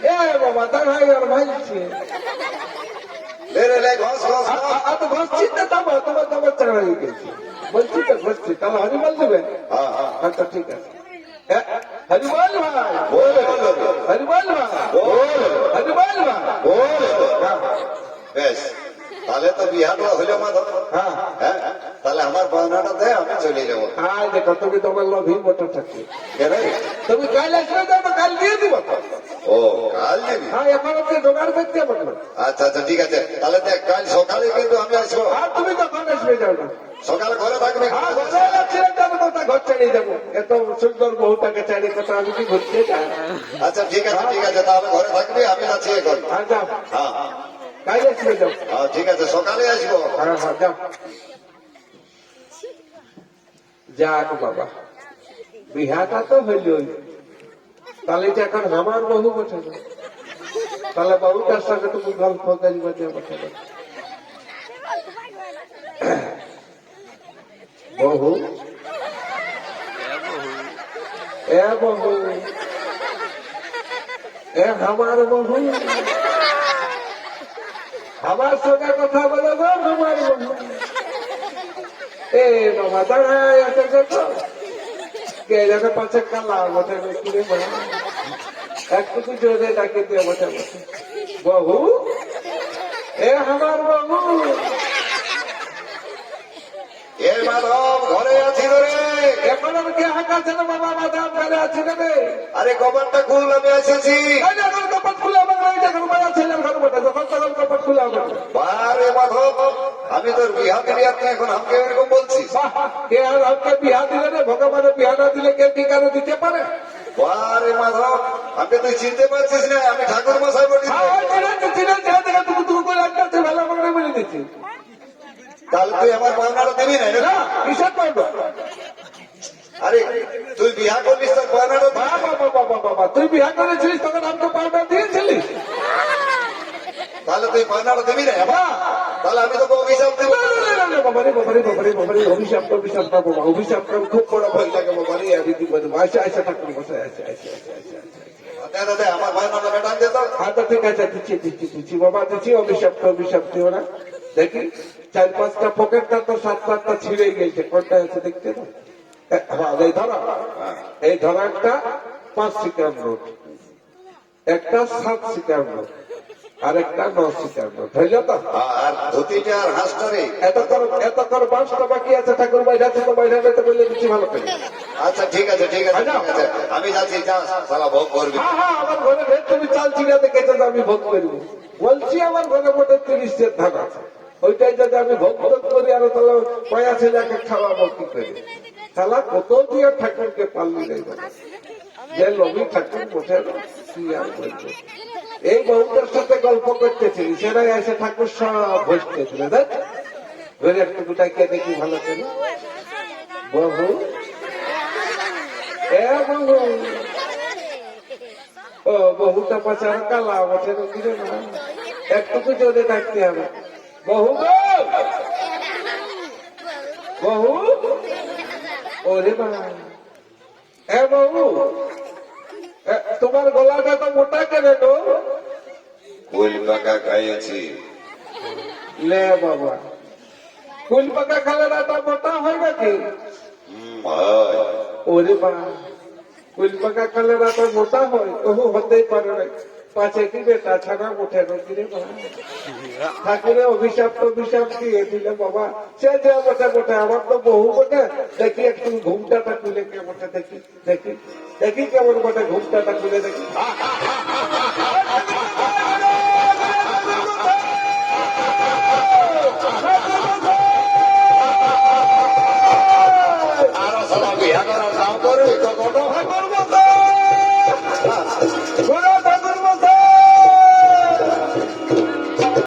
এ বাবা দাঁড়াই আর ভাইছে তো ঘষছি না তোমার তোমার তোমার চাড়া হয়ে গেছে বলছি তো ঘষছি তাহলে হরিবল দেবেন আচ্ছা ঠিক আছে হরিবল ভাই হরিবল ভাই হরিবল ভাই বেশ তাহলে তো বিহাটা হইল মাধব। হ্যাঁ হ্যাঁ তাহলে আমার বায়নাটা দেয় আমি চলে যাবো। হ্যাঁ দেখো তুমি তোমার লোভী মোটর থাকি কেন তুমি কাল আসলে যাবো কাল দিয়ে দিব ও কাল দিবি? হ্যাঁ এখন আপনি জোগাড় করতে পারবো আচ্ছা আচ্ছা ঠিক আছে তাহলে দেখ কাল সকালে কিন্তু আমি আসবো। আর তুমি তখন আসবে যাও না সকালে ঘরে থাকবে? হ্যাঁ ঘরে যাচ্ছিলেন যাবো কথা ঘর ছাড়িয়ে যাবো এত সুন্দর বহুটাকে চারি কথা আমি কি ঘুরতে যাই। আচ্ছা ঠিক আছে তাহলে ঘরে থাকবি আমি যাচ্ছি এখন। হ্যাঁ যাও হ্যাঁ কাল আসবে যাও হ্যাঁ ঠিক আছে সকালে আসবো। হ্যাঁ হ্যাঁ যাও যাক বাবা বিহাটা তো হইলই তাহলে এটা এখন আমার বহু বছর তাহলে বহুটার সঙ্গে তুমি গল্প করবে যে বছর বহু এ বহু এ আমার বহু আমার সঙ্গে কথা বলে গো আমার বহু এ বাবা দাঁড়ায় আছে তো কে যাবে পাশে কালা বসে কিনে বলে একটু জোরে ডাকে দিয়ে বসে বসে বহু এ আমার বহু এ মাধব ঘরে আছি রে। এখন আমি কে হাঁকাছে না বাবা মাদাম ঘরে আছি না রে আরে কপারটা খুল আমি এসেছি। এখন কপাট খুলে আমার এখন বাজার ছেলের ঘর বটে যখন তখন কপাট খুলে আমার বারে মাধব আমি তোর বিহা দিলি আপনি এখন আমাকে এরকম বলছিস? কে আর আমাকে বিহা দিলে রে ভগবানের বিহা না দিলে কে ঠিকানা দিতে পারে বারে মাধব আমাকে তুই চিনতে পারছিস না আমি ঠাকুর মশাই বলি। ভালো করে বলে দিচ্ছি তাহলে তুই আমার পাওনাটা দিবি না? কিসের পাইব আরে তুই বিহা করলিস তোর পাওনাটা দিবি? বাবা তুই বিহা করেছিলিস তখন আমাকে পাউডার দিয়েছিলিস তাহলে তুই পাওনাটা দিবি না? তাহলে আমি তোকে অভিশাপ দেবো। বাবারে বাবারে বাবারে বাবারে অভিশাপ বাবা অভিশাপ খুব বড় ভয় লাগে বাবারে আমি দিব আয়সা আয়সা ঠাকুর বসে আছে দাদা আমার পাওনাটা মেটান দে তো। আচ্ছা ঠিক আছে দিচ্ছি বাবা দিচ্ছি অভিশাপ দিও না দেখি 4-5টা পকেটটা তো 7-8টা ছিঁড়ে গেছে কোনটা আছে দেখতে না হ্যাঁ এই ধরা একটা 5 সিকার নোট একটা 7 সিকার নোট আর একটা 9 সিকার নোট হইল তো। আর ধুতিটা আর হাঁসটা রে এত কর 5টা বাকি আছে ঠাকুর বাইরে আছে তো বাইরে যেতে বললে দিচ্ছি ভালো করে। আচ্ছা ঠিক আছে আমি যাচ্ছি যা সালা ভোগ করবি। হ্যাঁ আমার ঘরে ভেদ তুমি চাল চিড়াতে কেটে আমি ভোগ করবো বলছি আমার ঘরে মোটে 30 ধান আছে ওইটাই যদি আমি ভোগ করি আর তাহলে পয়া ছেলেকে খাওয়াবো কি করে তাহলে কত দিয়ে ঠাকুরকে পাল্লি নেই যে লবি ঠাকুর বসে কি আর বলবে এই বহুটার সাথে গল্প করতেছিলি সেটাই এসে ঠাকুর সব বসতেছিল দেখ ঘরে একটু গুটাইকে দেখি ভালো করে বহু এ বহু ও বহুটা পাচার কালা বসে দিলে না একটুকু জোরে ডাকতে হবে বহু বহু ওরে বাবা এ বহু তোমার গলাটা তো মোটা কেন গো কুল পাকা খাইয়েছি। লে বাবা কুল পাকা খালে রাটা মোটা হয় নাকি ওরে বাবা কুল পাকা খালে রাটা মোটা হয় ওহু হতেই পারে না পাছে কি বেটা ছাড়া উঠে নাকি রে বাবা ঠাকুরে অভিশাপ দিয়ে দিলে বাবা সে যে বটে আমার তো বহু বটে দেখি একটু ঘুমটাটা খুলে কে বটে দেখি কেমন বটে ঘুমটাটা খুলে দেখি আরো সালা বিহা করার নাম করবি